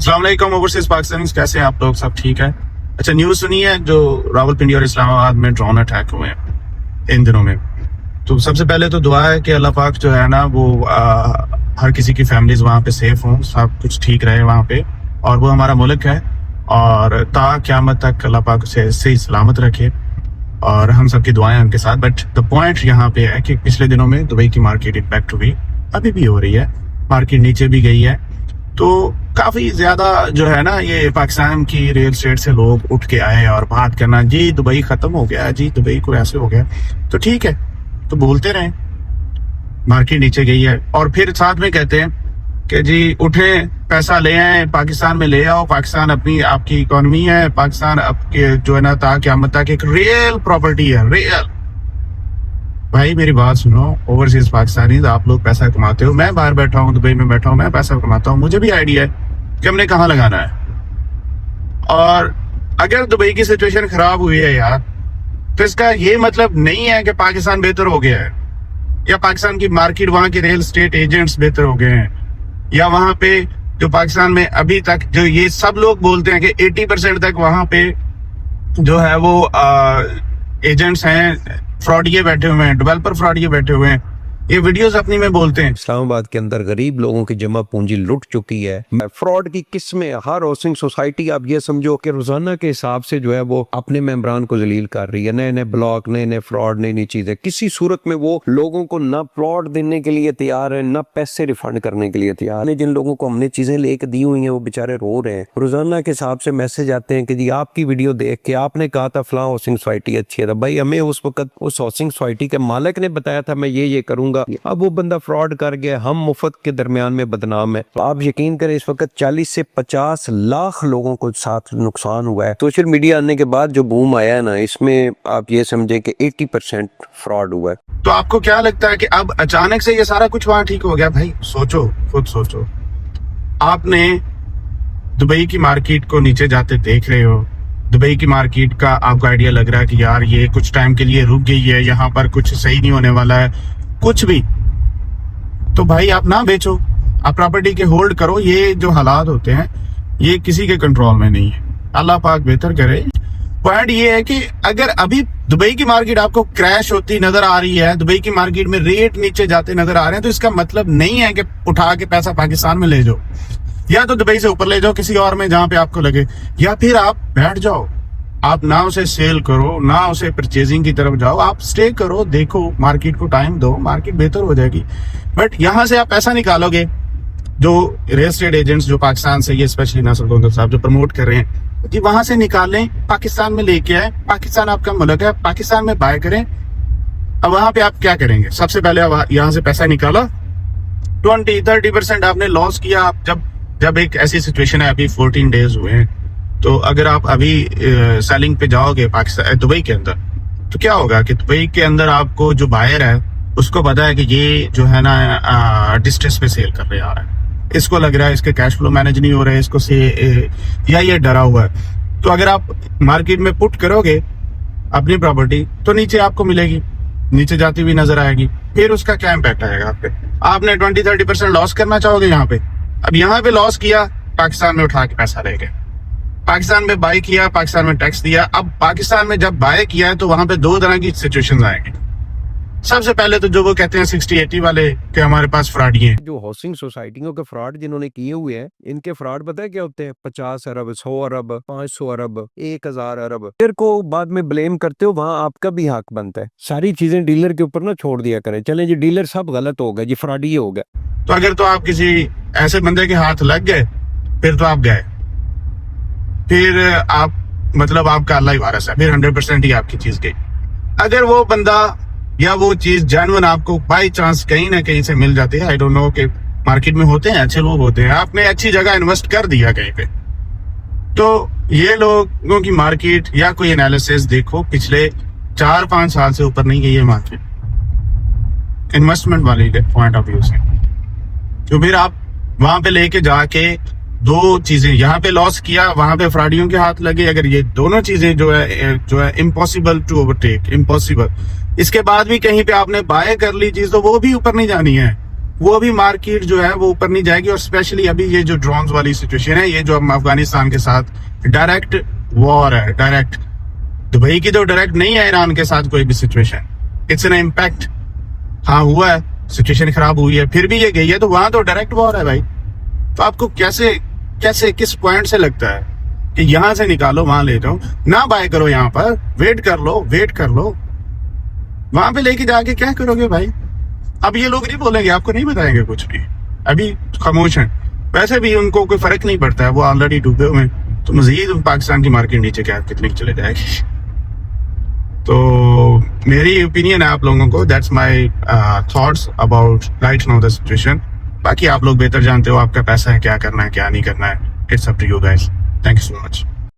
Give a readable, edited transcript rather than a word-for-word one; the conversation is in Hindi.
अस्सलाम वालेकुम ओवरसीज पाकिस्तानीज़, कैसे हैं आप लोग? सब ठीक है? अच्छा, न्यूज़ सुनी है जो रावलपिंडी और इस्लामाबाद में ड्रोन अटैक हुए हैं इन दिनों में। तो सबसे पहले तो दुआ है कि अल्लाह पाक जो है ना वो हर किसी की फैमिलीज वहाँ पे सेफ हों, सब कुछ ठीक रहे वहाँ पे, और वो हमारा मुल्क है और ता क़यामत तक अल्लाह पाक उसे सही सलामत रखे और हम सबकी दुआएं उनके साथ। बट द पॉइंट यहाँ पे है कि पिछले दिनों में दुबई की मार्केट इम्पैक्ट हुई, अभी भी हो रही है, मार्केट नीचे भी गई है। तो काफी ज्यादा जो है ना ये पाकिस्तान की रियल एस्टेट से लोग उठ के आए और बात करना, जी दुबई खत्म हो गया, जी दुबई को ऐसे हो गया। तो ठीक है, तो बोलते रहे, मार्केट नीचे गई है और फिर साथ में कहते हैं कि जी उठे पैसा ले आए, पाकिस्तान में ले आओ, पाकिस्तान अपनी आपकी इकोनॉमी है, पाकिस्तान आपके जो है ना ता क़यामत तक एक रियल प्रॉपर्टी है, रियल। भाई मेरी बात सुनो, ओवरसीज पाकिस्तानी, आप लोग पैसा कमाते हो, मैं बाहर बैठा हूँ, दुबई में बैठा हूँ, मैं पैसा कमाता हूँ, मुझे भी आइडिया है कि हमने कहाँ लगाना है। और अगर दुबई की सिचुएशन खराब हुई है यार, तो इसका ये मतलब नहीं है कि पाकिस्तान बेहतर हो गया है या पाकिस्तान की मार्केट, वहां के रियल एस्टेट एजेंट्स बेहतर हो गए हैं, या वहां पे जो पाकिस्तान में अभी तक जो ये सब लोग बोलते हैं कि 80% तक वहां पे जो है वो एजेंट्स हैं, फ्रॉडिये बैठे हुए हैं, डेवलपर फ्रॉडिये बैठे हुए हैं, ये वीडियोस अपनी में बोलते हैं। इस्लामाबाद के अंदर गरीब लोगों की जमा पूंजी लुट चुकी है। फ्रॉड की किस्में, हर हाउसिंग सोसाइटी आप ये समझो कि रोजाना के हिसाब से जो है वो अपने मेंबरान को जलील कर रही है, नए नए ब्लॉक, नए नए फ्रॉड, नई नई चीजें। किसी सूरत में वो लोगों को ना प्लॉट देने के लिए तैयार है, ना पैसे रिफंड करने के लिए तैयार है। जिन लोगों को हमने चीजें लेके दी हुई हैं वो बेचारे रो रहे हैं। रोजाना के हिसाब से मैसेज आते हैं कि जी आपकी वीडियो देख के आपने कहा था फलां हाउसिंग सोसाइटी अच्छी है, भाई हमें उस वक्त उस हाउसिंग सोसाइटी के मालिक ने बताया था मैं ये करूंगा, अब वो बंदा फ्रॉड कर गया, हम मुफ्त के दरमियान में बदनाम है। तो आप यकीन करें इस वक्त 40 से 50 लाख लोगों को साथ नुकसान हुआ है। सोशल मीडिया आने के बाद जो बूम आया है ना, इसमें आप ये समझे कि 80% फ्रॉड हुआ है। तो आपको क्या लगता है कि अब अचानक से ये सारा कुछ वहां ठीक हो गया? भाई सोचो, खुद सोचो, आपने दुबई की मार्केट को नीचे जाते देख रहे हो, दुबई की मार्केट का आपको आइडिया लग रहा है कि यार ये कुछ टाइम के लिए रुक गई है, यहाँ पर कुछ सही नहीं होने वाला है कुछ भी, तो भाई आप ना बेचो, आप प्रॉपर्टी के होल्ड करो। ये जो हालात होते हैं ये किसी के कंट्रोल में नहीं है, अल्लाह पाक बेहतर करे। पॉइंट ये है कि अगर अभी दुबई की मार्केट आपको क्रैश होती नजर आ रही है, दुबई की मार्केट में रेट नीचे जाते नजर आ रहे हैं, तो इसका मतलब नहीं है कि उठा के पैसा पाकिस्तान में ले जाओ, या तो दुबई से ऊपर ले जाओ किसी और में जहां पे आपको लगे, या फिर आप बैठ जाओ, आप ना उसे सेल करो, ना उसे परचेजिंग की तरफ जाओ, आप स्टे करो, देखो मार्केट को टाइम दो, मार्केट बेहतर हो जाएगी। बट यहां से आप पैसा निकालोगे, जो रियल एस्टेट एजेंट्स जो पाकिस्तान से, ये स्पेशली नासिर गोंदल साहब जो प्रमोट कर रहे हैं, जी वहां से निकालें, पाकिस्तान में लेके आए, पाकिस्तान आपका मुल्क है, पाकिस्तान में बाय करें। अब वहां पे आप क्या करेंगे? सबसे पहले यहाँ से पैसा निकाला, 20-30% आपने लॉस किया। आप जब एक ऐसी सिचुएशन है, अभी 14 डेज हुए हैं, तो अगर आप अभी सेलिंग पे जाओगे पाकिस्तान दुबई के अंदर, तो क्या होगा कि दुबई के अंदर आपको जो बायर है उसको पता है कि ये जो है ना डिस्ट्रेस पे सेल कर रहे आ रहा है, इसको लग रहा है इसके कैश फ्लो मैनेज नहीं हो रहे, इसको से या ये डरा हुआ है। तो अगर आप मार्केट में पुट करोगे अपनी प्रॉपर्टी तो नीचे आपको मिलेगी, नीचे जाती हुई नजर आएगी, फिर उसका क्या इम्पैक्ट आएगा आप पे? आपने 20-30% लॉस करना चाहोगे यहाँ पे। अब यहाँ पे लॉस किया, पाकिस्तान में उठा के पैसा ले गए, पाकिस्तान में बाय किया, पाकिस्तान में टैक्स दिया। अब पाकिस्तान में जब बाय किया है तो वहां पे दो तरह की सिचुएशंस आएंगी। सबसे पहले तो जो वो कहते हैं 60-80 वाले कि हमारे पास फ्रॉडी हैं। जो हाउसिंग सोसाइटियों के फ्रॉड जिन्होंने किए हुए हैं, इनके फ्रॉड पता है क्या होते हैं? 50 अरब, 100 अरब, 500 अरब, 1000 अरब। डीलर को बाद में ब्लेम करते हो, वहां आपका भी हक बनता है। सारी चीजें डीलर के ऊपर ना छोड़ दिया करें, चले जी डीलर सब गलत हो गया, जी फ्रॉडी हो गया। तो अगर तो आप किसी ऐसे बंदे के हाथ लग गए, फिर तो आप गए, फिर आप मतलब आपका अल्लाह ही वारिस है, फिर 100% ही आपकी चीज गई। अगर वो बंदा या वो चीज जेन्युइन आपको बाई चांस कहीं ना कहीं से मिल जाती है, आई डोंट नो कि मार्केट में होते हैं अच्छे लोग होते हैं, आपने अच्छी जगह इन्वेस्ट कर दिया कहीं पे, तो ये लोगों की मार्केट या कोई एनालिसिस देखो, पिछले 4-5 साल से ऊपर नहीं गई है मार्केट इन्वेस्टमेंट वाले पॉइंट ऑफ व्यू से। तो फिर आप वहां पे लेके जाके दो चीजें, यहाँ पे लॉस किया, वहां पे फ्रॉडियों के हाथ लगे, अगर ये दोनों चीजें जो है इम्पॉसिबल टू ओवरटेक, इम्पॉसिबल। इसके बाद भी कहीं पे आपने बाय कर ली चीज, तो वो भी ऊपर नहीं जानी है, वो अभी मार्केट जो है वो ऊपर नहीं जाएगी। और स्पेशली अभी ये जो ड्रोन्स वाली सिचुएशन है, ये जो अफगानिस्तान के साथ डायरेक्ट वॉर है, डायरेक्ट दुबई की तो डायरेक्ट नहीं है ईरान के साथ कोई भी सिचुएशन, इट्स एन इम्पैक्ट। हाँ हुआ है, सिचुएशन खराब हुई है, फिर भी ये गई है, तो वहां तो डायरेक्ट वॉर है भाई। तो आपको कैसे कैसे किस पॉइंट से लगता है कि यहां से निकालो वहां ले जाओ, ना बाय करो, यहाँ पर वेट कर लो, वहां पे लेके जाके क्या करोगे भाई? अब ये लोग नहीं बोलेंगे, आपको नहीं बताएंगे कुछ भी, अभी खामोश हैं। वैसे भी उनको कोई फर्क नहीं पड़ता है, वो ऑलरेडी डूबे हुए हैं, तो मजीद पाकिस्तान की मार्केट नीचे क्या कितनी चले जाएगी। तो मेरी ओपिनियन है आप लोगों को, that's my thoughts about right now the situation. बाकी आप लोग बेहतर जानते हो, आपका पैसा है, क्या करना है क्या नहीं करना है, it's up to you guys. Thank you so much.